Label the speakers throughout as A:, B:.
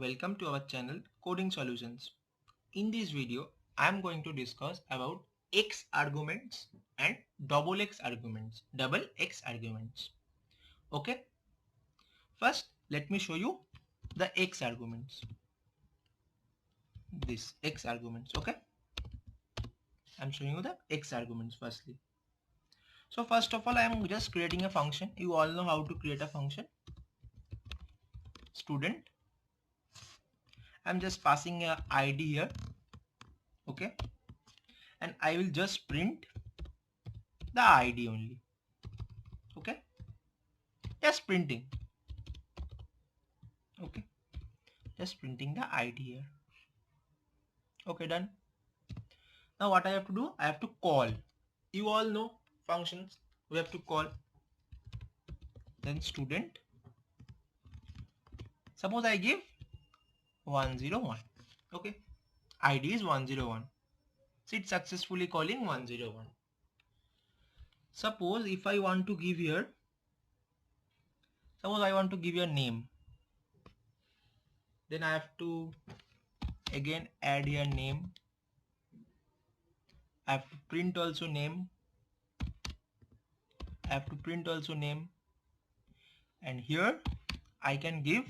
A: welcome to our channel Coding Solutions. In this video, I am going to discuss about X arguments and double X arguments. Okay, first let me show you the X arguments. This X arguments, okay? I'm showing you the X arguments firstly. So first of all, I am just creating a function. You all know how to create a function. Student. I'm just passing a ID here, okay? And I will just print the ID only, okay? Just printing, okay? Just printing the ID here. Okay, done. Now what I have to do, I have to call. You all know functions. We have to call. Then student. Suppose I give 101. Okay. ID is 101. So it's successfully calling 101. Suppose if I want to give here, suppose I want to give your name. Then I have to again add your name. I have to print also name. I have to print also name. And here I can give,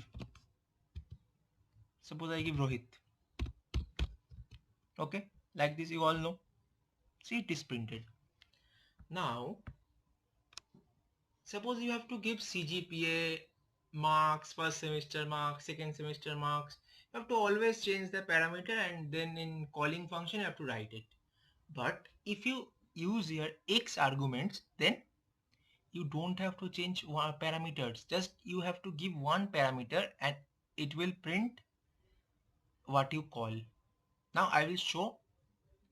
A: suppose I give Rohit. Okay, like this you all know. See, it is printed. Now suppose you have to give CGPA marks, first semester marks, second semester marks. You have to always change the parameter and then in calling function you have to write it. But if you use your X arguments, then you don't have to change parameters. Just you have to give one parameter and it will print what you call. Now I will show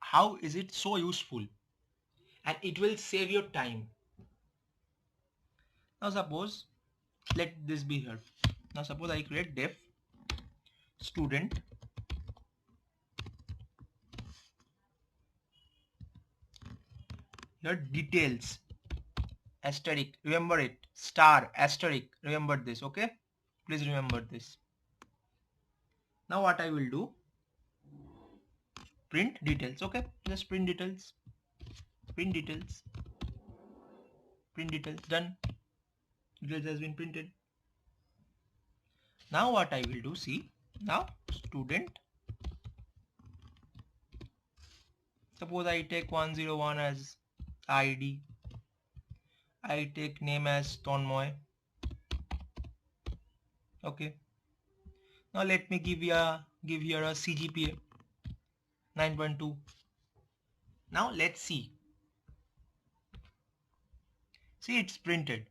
A: how is it so useful and it will save your time. Now suppose, let this be here. Now suppose I create def student here details asterisk, remember it, star asterisk, remember this, okay? Please remember this. Now what I will do, print details, okay? Just print details, print details, done. Details has been printed. Now what I will do, see, now student, suppose I take 101 as ID, I take name as Tonmoy, okay? Now let me give here a CGPA 9.2. Now let's see. See, it's printed.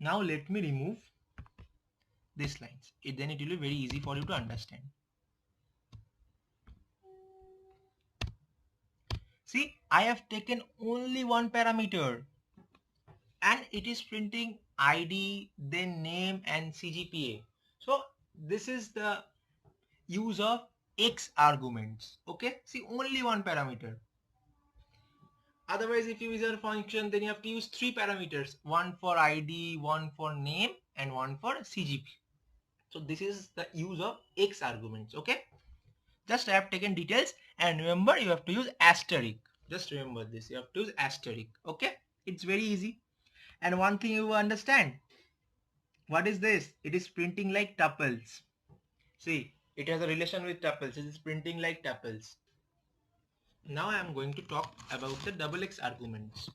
A: Now let me remove these lines. Then it will be very easy for you to understand. See, I have taken only one parameter and it is printing ID, then name and CGPA. So this is the use of X arguments. Okay, see, only one parameter. Otherwise, if you use a function, then you have to use three parameters, one for ID, one for name and one for CGP. So this is the use of X arguments. Okay, just I have taken details and remember you have to use asterisk. Just remember this, you have to use asterisk. Okay, it's very easy. And one thing you understand, what is this? It is printing like tuples. See, it has a relation with tuples. It is printing like tuples. Now I am going to talk about the double X arguments.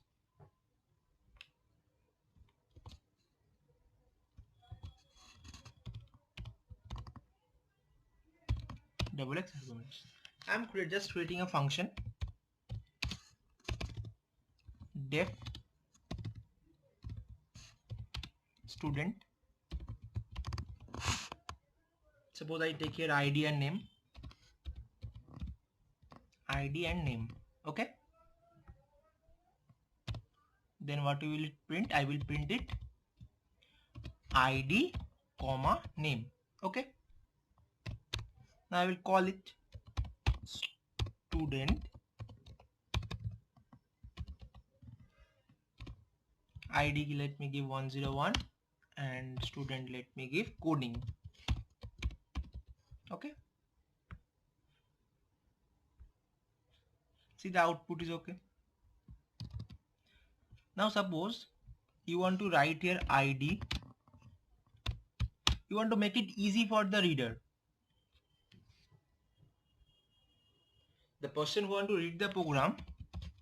A: Double X arguments. I am just creating a function def student. Suppose I take here ID and name. ID and name. Okay. Then what will it print? I will print it ID comma name. Okay. Now I will call it student ID. Let me give 101 and student, let me give coding. Okay, see the output is okay. Now suppose you want to write here ID, you want to make it easy for the reader. The person who want to read the program,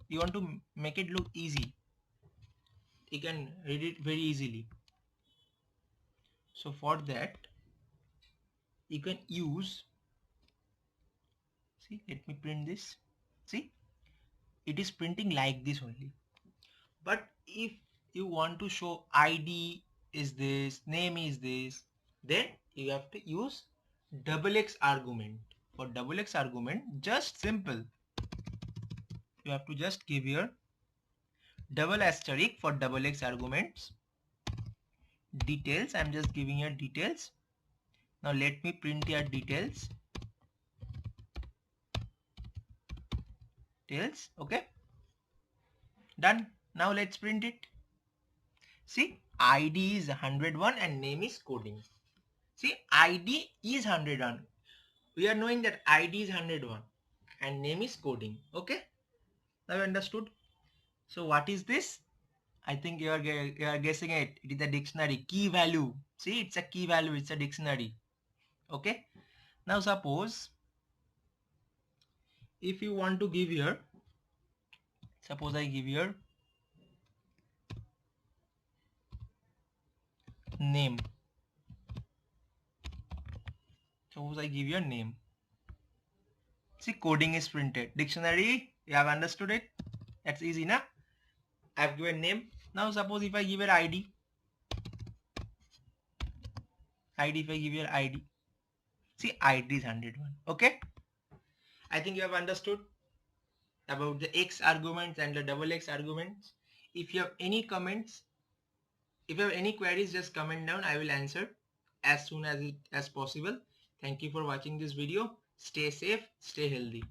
A: you want to make it look easy. He can read it very easily. So for that, you can use, see, let me print this. See, it is printing like this only. But if you want to show ID is this, name is this, then you have to use XX argument. For XX argument, just simple. You have to just give your double asterisk for XX arguments. Details, I'm just giving here details. Now let me print here details. Details, okay. Done. Now let's print it. See, ID is 101 and name is coding. See, ID is 101. We are knowing that ID is 101 and name is coding. Okay. Now you understood. So what is this? I think you are guessing it. It is a dictionary. Key value. See, it's a key value. It's a dictionary. Okay. Now suppose if you want to give here, suppose I give here name. Suppose I give your name. See, coding is printed. Dictionary, you have understood it? That's easy, na? I have given name. Now suppose if I give your ID. ID, if I give your ID. See, ID is 101. Okay? I think you have understood about the X arguments and the XX arguments. If you have any comments, if you have any queries, just comment down. I will answer as soon as possible. Thank you for watching this video. Stay safe, stay healthy.